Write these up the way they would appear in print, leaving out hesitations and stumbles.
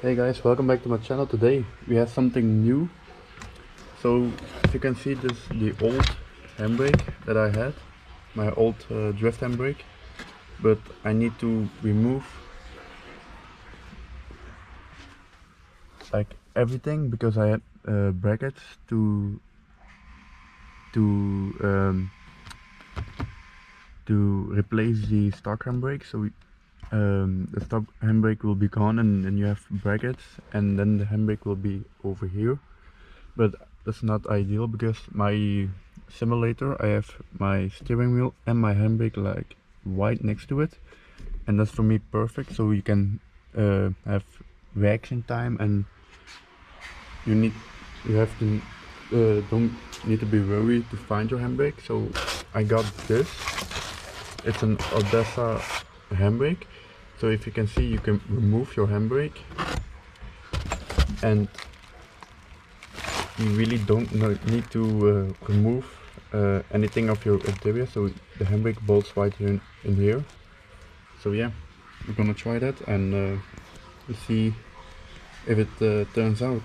Hey guys, welcome back to my channel. Today we have something new. So as you can see, this is the old handbrake that I had, my old drift handbrake, but I need to remove like everything because I had brackets to replace the stock handbrake. So the stock handbrake will be gone, and then you have brackets, and then the handbrake will be over here. But that's not ideal because my simulator, I have my steering wheel and my handbrake like right next to it, and that's for me perfect. So you can have reaction time, and you don't need to be worried to find your handbrake. So I got this. It's an Odessa handbrake. So if you can see, you can remove your handbrake, and you really don't need to remove anything of your interior. So the handbrake bolts right here in here. So yeah, we're gonna try that and we'll see if it turns out.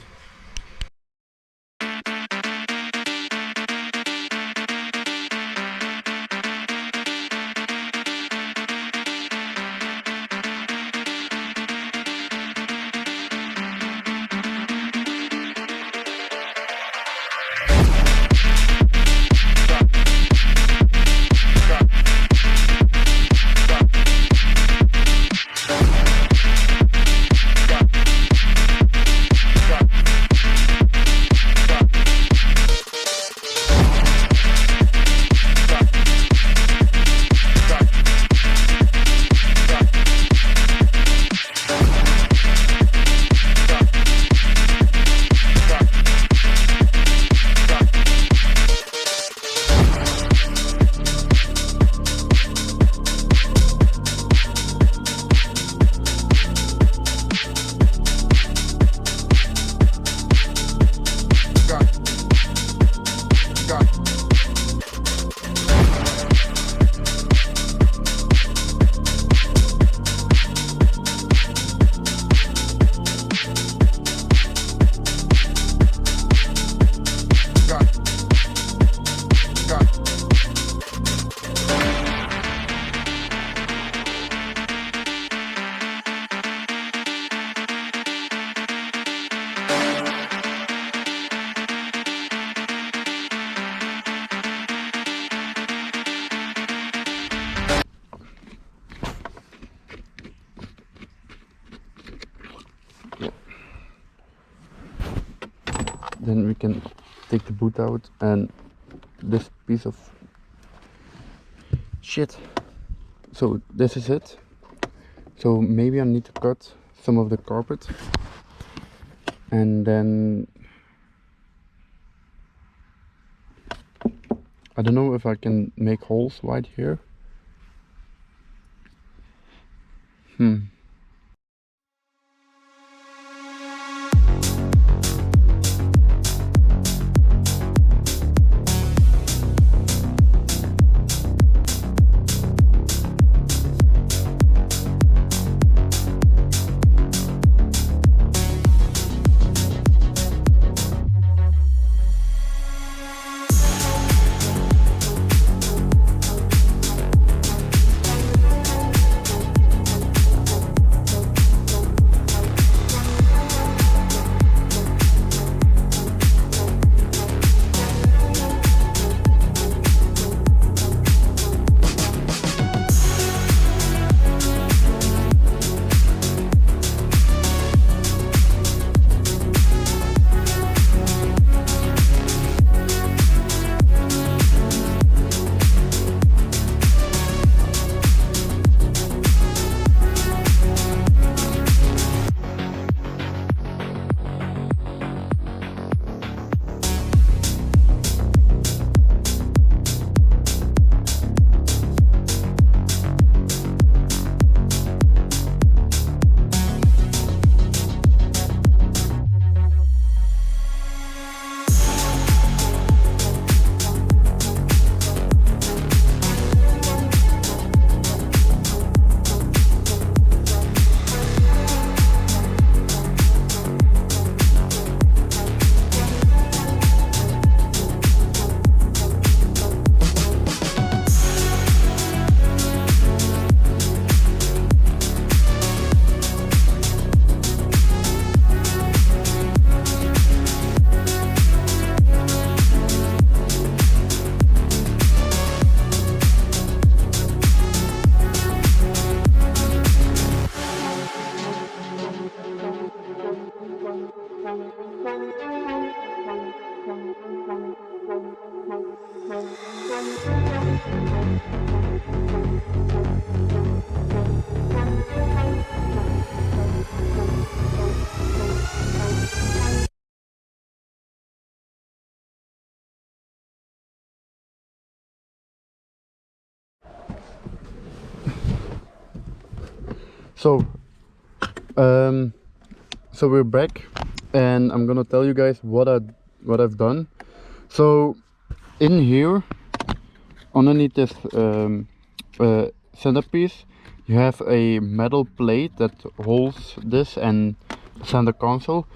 Then we can take the boot out, and this piece of shit. So this is it. So maybe I need to cut some of the carpet, and then I don't know if I can make holes right here. So so we're back, and I'm gonna tell you guys what I've done. So in here, underneath this centerpiece, you have a metal plate that holds this and center console.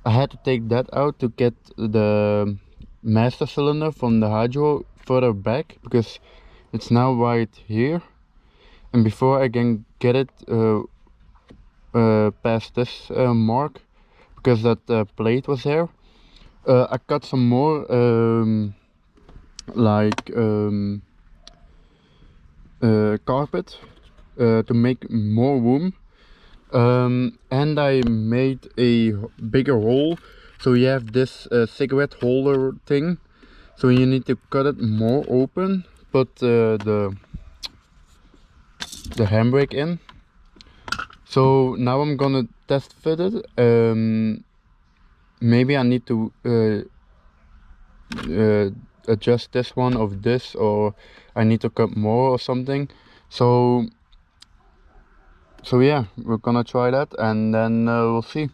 I had to take that out to get the master cylinder from the hydro further back, because it's now right here, and before I can get it past this mark, because that plate was there, I cut some more carpet to make more room, and I made a bigger hole. So you have this cigarette holder thing, so you need to cut it more open, put the handbrake in. So now I'm gonna test fit it. Maybe I need to adjust this one of this, or I need to cut more or something. So yeah, we're gonna try that, and then we'll see.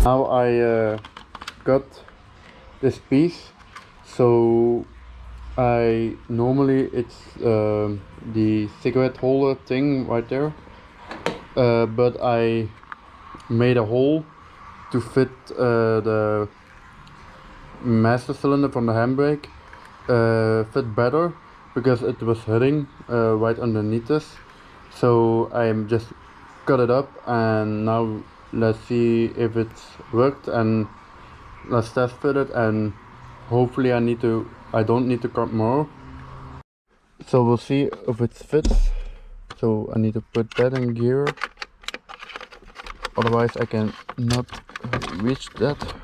Now I got this piece, so I normally it's the cigarette holder thing right there, but I made a hole to fit the master cylinder from the handbrake fit better, because it was hitting right underneath this. So I just cut it up, and now let's see if it's worked, and let's test fit it, and hopefully I don't need to cut more. So we'll see if it fits. So I need to put that in gear, otherwise I can not reach that.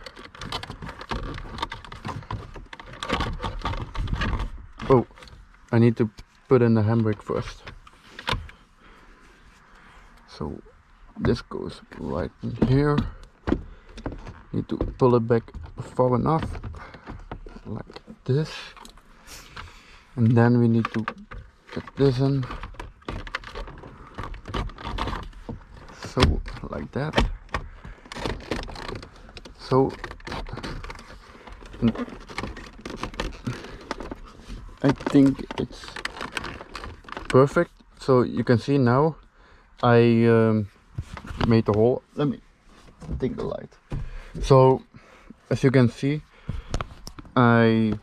Oh, I need to put in the handbrake first. So this goes right in here. Need to pull it back far enough, like this, and then we need to get this in, so like that. So I think it's perfect. So you can see now I made the hole. Let me take the light. So as you can see, I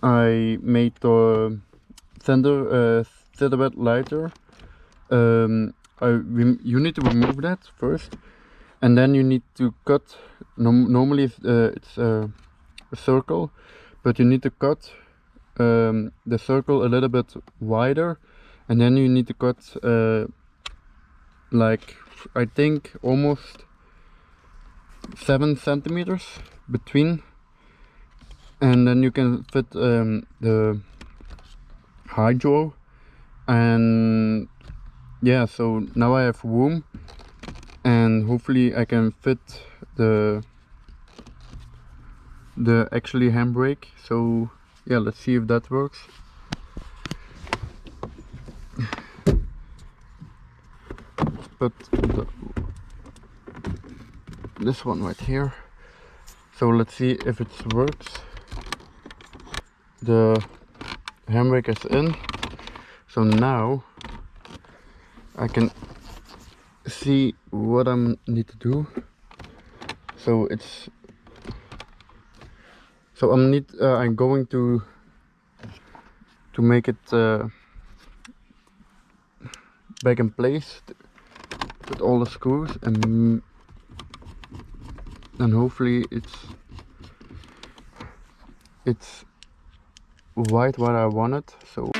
made the center lighter. You need to remove that first, and then you need to cut. Normally it's a circle, but you need to cut the circle a little bit wider, and then you need to cut like I think almost 7 centimeters between and then you can fit the hydro, and yeah, so now I have room, and hopefully I can fit the actually handbrake. So yeah, let's see if that works. But this one right here, so let's see if it works. The handbrake is in, so now I can see what I need to do. So I'm going to make it back in place with all the screws, and hopefully it's right what I wanted. So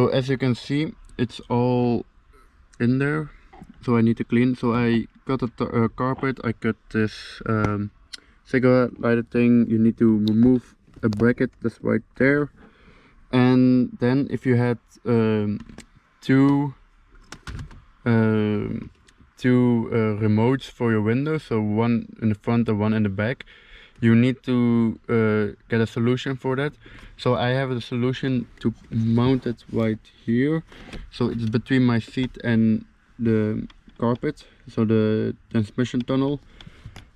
as you can see, it's all in there, so I need to clean. So I got a carpet, I got this cigarette lighter thing. You need to remove a bracket that's right there, and then if you had two remotes for your windows, so one in the front and one in the back, you need to get a solution for that. So I have a solution to mount it right here, so it's between my seat and the carpet, so the transmission tunnel.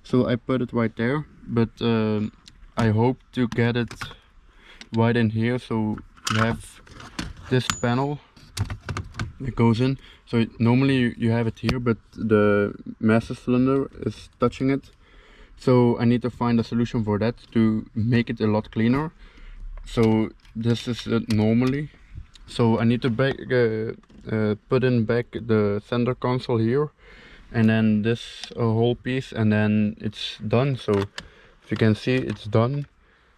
So I put it right there, but I hope to get it right in here. So you have this panel that goes in, so normally you have it here, but the master cylinder is touching it. So I need to find a solution for that to make it a lot cleaner. So this is it normally. So I need to put in back the center console here, and then this whole piece, and then it's done. So if you can see, it's done.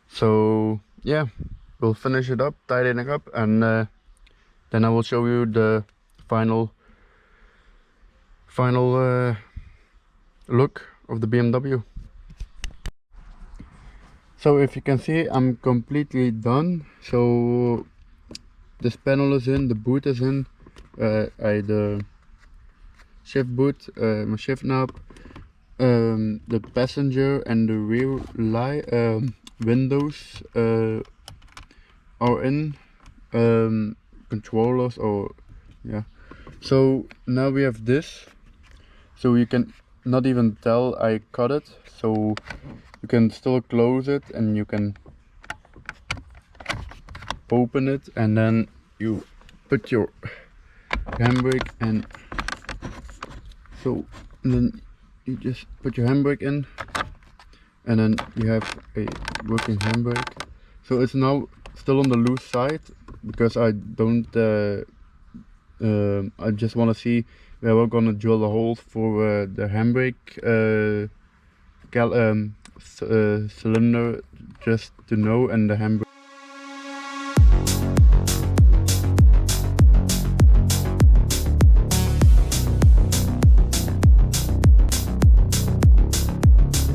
So yeah, we'll finish it up, tidying it up, and then I will show you the final look of the BMW. So if you can see, I'm completely done. So this panel is in, the boot is in, the shift boot, my shift knob, the passenger and the rear windows are in, controllers, or yeah. So now we have this, so you can not even tell I cut it, so you can still close it and you can open it, and then you put your handbrake, and so then you just put your handbrake in, and then you have a working handbrake. So it's now still on the loose side because I don't I just want to see where we're gonna drill the holes for the handbrake cylinder, just to know, and the handbrake